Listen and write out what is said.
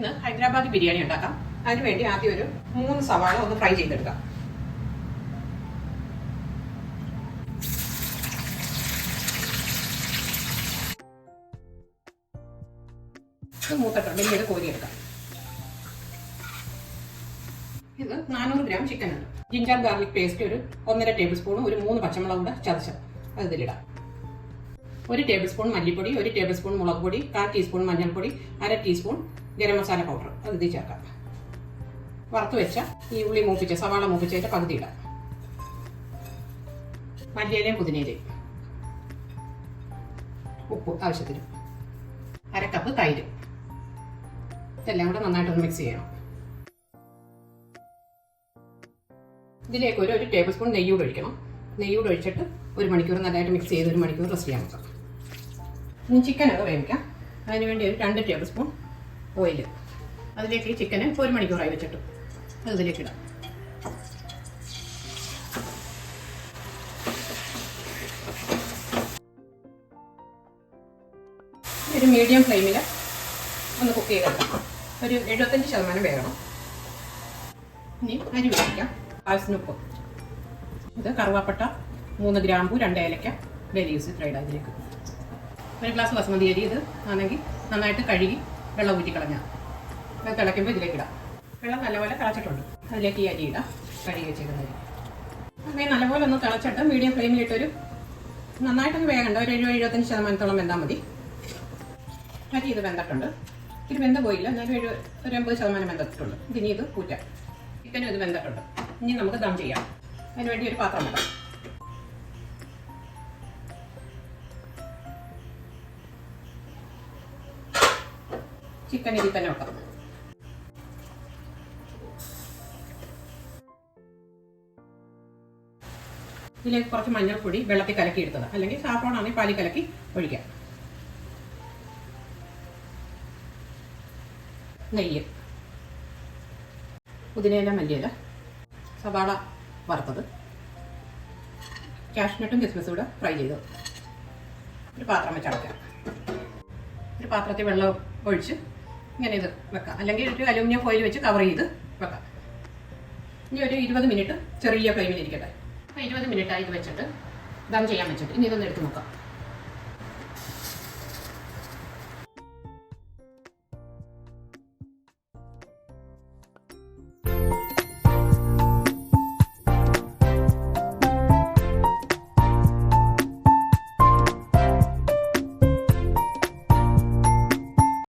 ഇന്ന് ഹൈദരാബാദി ബിരിയാണി ഉണ്ടാക്കാം. അതിനുവേണ്ടി ആദ്യം ഒരു 3 സവാള ഒന്ന് ഫ്രൈ ചെയ്തെടുക്കാം. ഇത് മൂത്തിട്ടുണ്ട്, ഇനി ഇത് കോരിയെടുക്കാം. ഇത് 400 ഗ്രാം ചിക്കൻ ഉണ്ട്. ജിഞ്ചർ ഗാർലിക് പേസ്റ്റ് ഒരു 1.5 ടേബിൾ സ്പൂണും ഒരു 3 പച്ചമുളകും കൂടെ ചതച്ചത് അത് ഇതിലിടാം. 1 ടേബിൾ സ്പൂൺ മല്ലിപ്പൊടി, 1 ടേബിൾ സ്പൂൺ മുളക് പൊടി, 1/4 ടീസ്പൂൺ മഞ്ഞൾപ്പൊടി, 1/2 ടീസ്പൂൺ ഗരം മസാല പൗഡർ അത് ഇതിൽ ചേർക്കാം. വറുത്ത് വെച്ച ഈ ഉള്ളി മൂപ്പിച്ച സവാള മൂപ്പിച്ചതിന്റെ പകുതി ഇടാം. മല്ലിയിലയും പുതിനയിലയും, ഉപ്പ് ആവശ്യത്തിന്, 1/2 കപ്പ് തൈര്. ഇതെല്ലാം കൂടെ നന്നായിട്ടൊന്ന് മിക്സ് ചെയ്യണം. ഇതിലേക്ക് ഒരു ടേബിൾ സ്പൂൺ നെയ്യൂടെ ഒഴിക്കണം. നെയ്യൂടെ ഒഴിച്ചിട്ട് 1 മണിക്കൂർ നല്ലതായിട്ട് മിക്സ് ചെയ്ത് 1 മണിക്കൂർ റെസ്റ്റ് ചെയ്യാൻ വെക്കാം. ഇനി ചിക്കൻ ഒക്കെ വേവിക്കാം. അതിനുവേണ്ടി ഒരു 2 ടേബിൾ സ്പൂൺ ഓയിൽ. അതിലേക്ക് ഈ ചിക്കന് 1 മണിക്കൂറായി വെച്ചിട്ട് അത് ഇതിലേക്ക് ഇടാം. ഒരു മീഡിയം ഫ്ലെയിമിൽ ഒന്ന് കുക്ക് ചെയ്തെടുക്കാം. ഒരു 75% വേകണം. ഇനി അരി വേവിക്കാം. ആവശ്യത്തിന് ഉപ്പ്. ഇത് കറുവാപ്പട്ട, 3 ഗ്രാമ്പൂ, 2 ഏലക്ക, ബേ ലീവ്സ് ഇത്രയിടാം അതിലേക്ക്. 1 ഗ്ലാസ് ബസ്മതി അരി. ഇത് ആണെങ്കിൽ നന്നായിട്ട് കഴുകി വെള്ളം ഊറ്റിക്കളഞ്ഞാൽ അത് തിളയ്ക്കുമ്പോൾ ഇതിലേക്ക് ഇടാം. വെള്ളം നല്ലപോലെ തിളച്ചിട്ടുണ്ട്. അതിലേക്ക് ഈ അരി ഇടാം, കഴുകി വെച്ചിരുന്ന അരി. അങ്ങനെ നല്ലപോലെ ഒന്ന് തിളച്ചിട്ട് മീഡിയം ഫ്ലെയിമിലിട്ടൊരു നന്നായിട്ടൊന്ന് വേകണ്ട, ഒരു 70-75% വെന്താൽ മതി. അരി ഇത് വെന്തിട്ടുണ്ട്. ഇത് വെന്ത പോയില്ല, എന്നാലും ഒരു 80% വെന്തിട്ടുള്ളൂ. ഇനി ഇത് കൂറ്റാം. ചിക്കനും ഇത് വെന്തിട്ടുണ്ട്. ഇനി നമുക്ക് ദം ചെയ്യാം. അതിനുവേണ്ടി ഒരു പാത്രം വെക്കാം. ചിക്കൻ ഇതിൽ തന്നെ വെക്കാം. ഇതിലേക്ക് കുറച്ച് മഞ്ഞൾപ്പൊടി വെള്ളത്തിൽ കലക്കി എടുത്തത്, അല്ലെങ്കിൽ സാഫ്രോൺ ആണെങ്കിൽ പാലിൽ കലക്കി ഒഴിക്കാം. നെയ്യ്, പുതിനയില, മല്ലിയില, സവാള വറുത്തത്, കാഷ്നട്ടും കിസ്മിസും കൂടെ ഫ്രൈ ചെയ്തത്. ഒരു പാത്രം വെച്ച് അടയ്ക്കാം. ഒരു പാത്രത്തിൽ വെള്ളം ഒഴിച്ച് ഇങ്ങനെ ഇത് വെക്കാം, അല്ലെങ്കിൽ ഒരു അലൂമിനിയം ഫോയിൽ വെച്ച് കവർ ചെയ്ത് വെക്കാം. ഇനി ഒരു 20 മിനിറ്റ് ചെറിയ ഫ്ലെയിമിൽ ഇരിക്കട്ടെ. 20 മിനിറ്റായി ഇത് വെച്ചിട്ട് ദം ചെയ്യാൻ വെച്ചിട്ട് ഇനി ഇതൊന്ന് എടുത്ത് നോക്കാം.